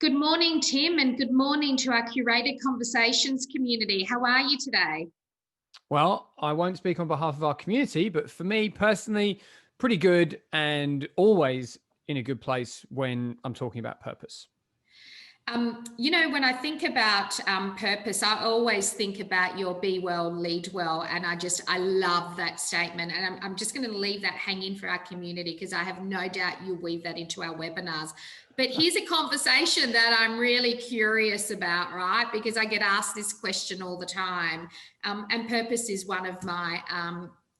Good morning, Tim, and good morning to our Curated Conversations community. How are you today? Well, I won't speak on behalf of our community, but for me personally, pretty good and always in a good place when I'm talking about purpose. When I think about purpose, I always think about your be well, lead well. And I love that statement. And I'm just going to leave that hanging for our community because I have no doubt you'll weave that into our webinars. But here's a conversation that I'm really curious about, right? Because I get asked this question all the time. And purpose is one of my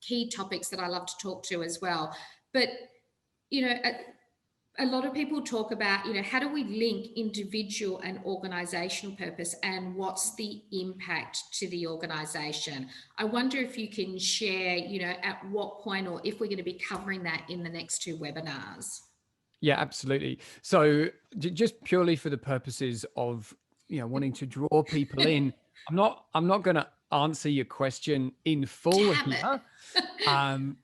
key topics that I love to talk to as well. But, a lot of people talk about, how do we link individual and organizational purpose and what's the impact to the organization? I wonder if you can share, at what point or if we're going to be covering that in the next two webinars. Yeah, absolutely. So just purely for the purposes of, wanting to draw people in, I'm not going to answer your question in full here.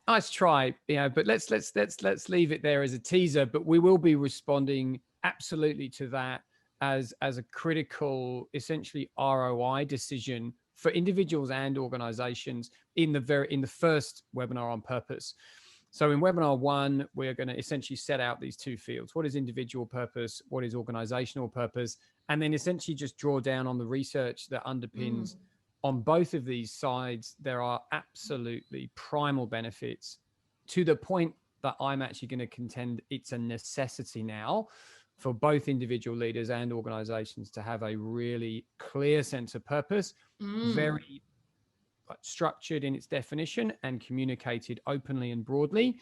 Nice try, but let's leave it there as a teaser. But we will be responding absolutely to that as a critical, essentially ROI decision for individuals and organizations in the first webinar on purpose. So in webinar 1, we're going to essentially set out these two fields. What is individual purpose? What is organizational purpose? And then essentially just draw down on the research that underpins on both of these sides. There are absolutely primal benefits to the point that I'm actually going to contend it's a necessity now for both individual leaders and organizations to have a really clear sense of purpose, very structured in its definition and communicated openly and broadly.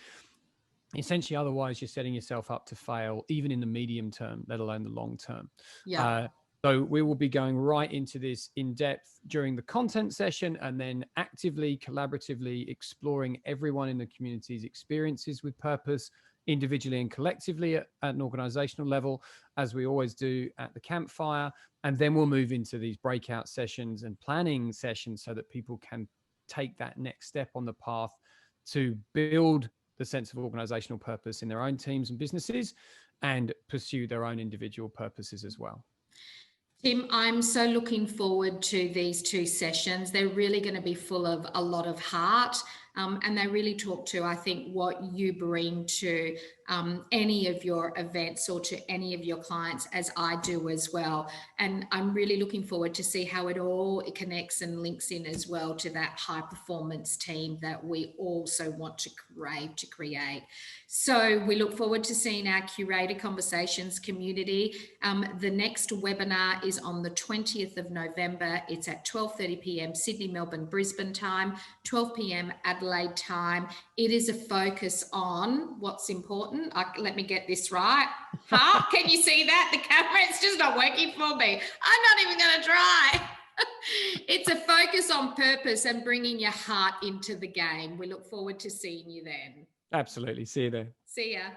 Essentially, otherwise you're setting yourself up to fail, even in the medium term, let alone the long term. Yeah. So we will be going right into this in depth during the content session and then actively, collaboratively exploring everyone in the community's experiences with purpose, individually and collectively at an organizational level, as we always do at the campfire. And then we'll move into these breakout sessions and planning sessions so that people can take that next step on the path to build the sense of organizational purpose in their own teams and businesses and pursue their own individual purposes as well. Tim, I'm so looking forward to these two sessions. They're really going to be full of a lot of heart, and they really talk to, I think, what you bring to any of your events or to any of your clients, as I do as well. And I'm really looking forward to see how it all connects and links in as well to that high performance team that we also want to crave to create. So we look forward to seeing our Curated Conversations community. The next webinar is on the 20th of November. It's at 12:30 p.m. Sydney, Melbourne, Brisbane time, 12 p.m. Adelaide time. It is a focus on what's important. Let me get this right. Can you see that? The camera, it's just not working for me. I'm not even going to try. It's a focus on purpose and bringing your heart into the game. We look forward to seeing you then. Absolutely. See you there. See ya.